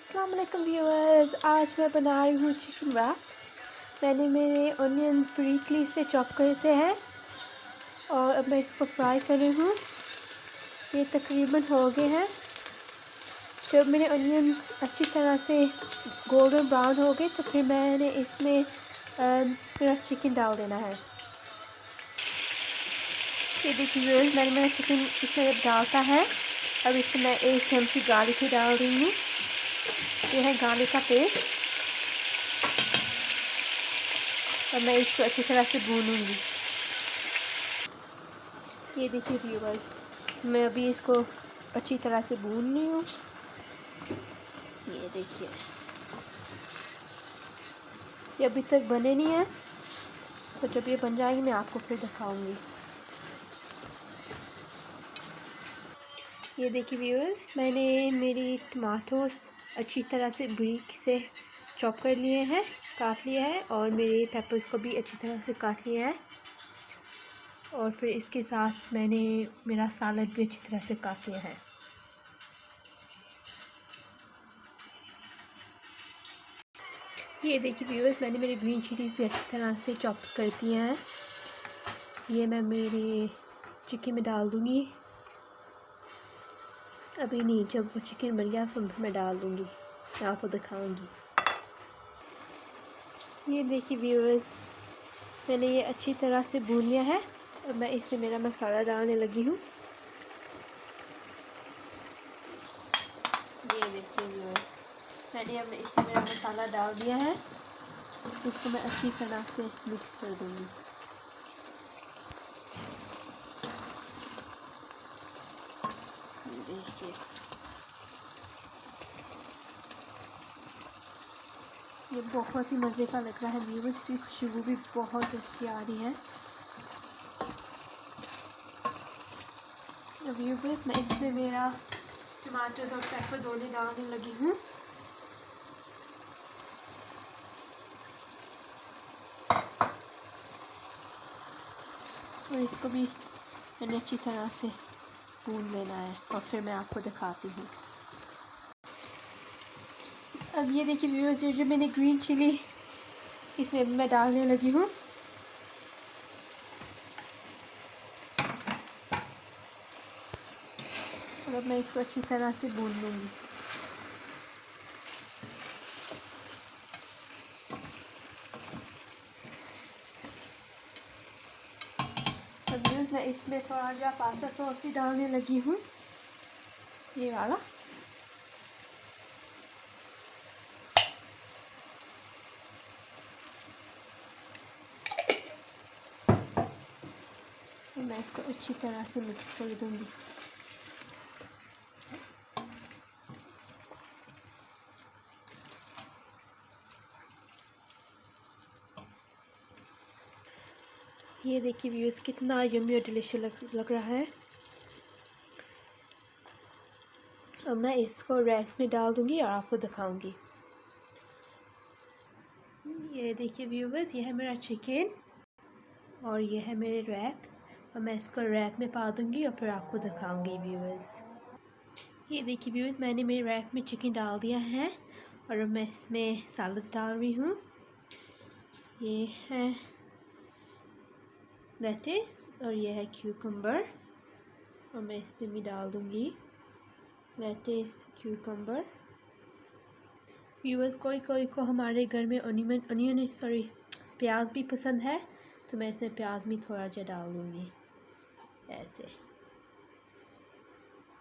अस्सलाम वालेकुम व्यूअर्स, आज मैं बना रही हूँ चिकन रैप्स। मैंने मेरे ऑनियंस ब्रीकली से चॉप करते हैं और अब मैं इसको फ्राई कर रही हूँ। ये तकरीबन हो गए हैं। जब मेरे ऑनियंस अच्छी तरह से गोल्डन ब्राउन हो गए तो फिर मैंने इसमें मेरा चिकन डाल देना है। ये देखिए व्यूअर्स, मैंने मेरा चिकन इसमें डालता है। अब इसमें मैं 1 चमची गार्लिक ही डाल रही हूँ। ये है गार्लिक का पेस्ट और मैं इसको अच्छी तरह से भूनूंगी। ये देखिए व्यूअर्स, मैं अभी इसको अच्छी तरह से भून रही हूँ। ये देखिए, ये अभी तक बने नहीं है, तो जब ये बन जाएंगे मैं आपको फिर दिखाऊंगी। ये देखिए व्यूअर्स, मैंने मेरी टमाटोस अच्छी तरह से ब्रीक से चॉप कर लिए हैं, काट लिया है, और मेरे पेपर्स को भी अच्छी तरह से काट लिया है। और फिर इसके साथ मैंने मेरा सलाद भी अच्छी तरह से काट लिया है। ये देखिए व्यूअर्स, मैंने मेरी ग्रीन चिलीज़ भी अच्छी तरह से चॉप्स कर दिए हैं। ये मैं मेरे चिकन में डाल दूँगी। अभी नहीं, जब वो चिकन बन गया तो मैं डाल दूँगी, मैं आपको दिखाऊँगी। ये देखिए व्यूअर्स, मैंने ये अच्छी तरह से भून लिया है। अब मैं इसमें मेरा मसाला डालने लगी हूँ। ये देखिए व्यूअर्स, मैंने अब इसमें मेरा मसाला डाल दिया है। इसको मैं अच्छी तरह से मिक्स कर दूँगी। देखिए, ये बहुत ही मज़े का लग रहा है व्यूअर्स, इसकी खुशबू भी बहुत टेस्टी आ रही है। व्यूअर्स, मैं इसमें मेरा टमाटर और पेपर दोनों डालने लगी हूँ। और इसको भी मैंने अच्छी तरह से भून लेना है और फिर मैं आपको दिखाती हूँ। अब ये देखिए व्यूअर्स, जो मैंने ग्रीन चिली इसमें मैं डालने लगी हूँ। और अब मैं इसको अच्छी तरह से भून लूँगी। अब व्यूअर्स, मैं इसमें थोड़ा जो पास्ता सॉस भी डालने लगी हूँ, ये वाला। मैं इसको अच्छी तरह से मिक्स कर दूँगी। ये देखिए व्यूअर्स, कितना यम्मी और डिलीशियस लग रहा है। अब मैं इसको रैप्स में डाल दूँगी और आपको दिखाऊँगी। ये देखिए व्यूअर्स, ये है मेरा चिकन और ये है मेरे रैप, और मैं इसको रैप में पा दूँगी और फिर आपको दिखाऊँगी व्यूअर्स। ये देखिए व्यूअर्स, मैंने मेरे रैप में चिकन डाल दिया है और अब मैं इसमें सैलड डाल रही हूँ। ये है लेट्स और ये है क्यूकम्बर, और मैं इसमें भी डाल दूँगी लेट्स, क्यूकम्बर। व्यूअर्स, कोई कोई को हमारे घर में प्याज भी पसंद है, तो मैं इसमें प्याज भी थोड़ा सा डाल दूँगी ऐसे।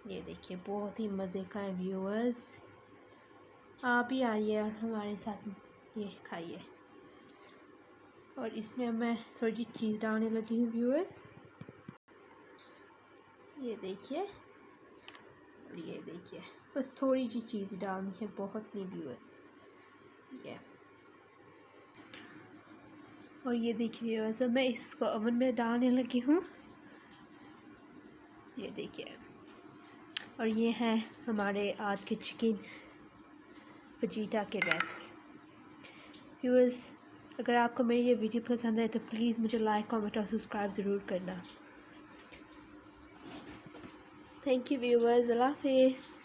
ये देखिए, बहुत ही मज़े का है व्यूअर्स, आप भी आइए और हमारे साथ ये खाइए। और इसमें मैं थोड़ी सी चीज़ डालने लगी हूँ व्यूअर्स। ये देखिए, और ये देखिए, बस थोड़ी सी चीज़ डालनी है, बहुत नहीं व्यूअर्स। ये और ये देखिए व्यूअर्स, मैं इसको ओवन में डालने लगी हूँ। ये देखिए, और ये हैं हमारे आज के चिकन फजीटा के रैप्स। व्यूअर्स, अगर आपको मेरी ये वीडियो पसंद है तो प्लीज़ मुझे लाइक, कमेंट और सब्सक्राइब ज़रूर करना। थैंक यू व्यूअर्स, अल्लाह हाफ़िज़।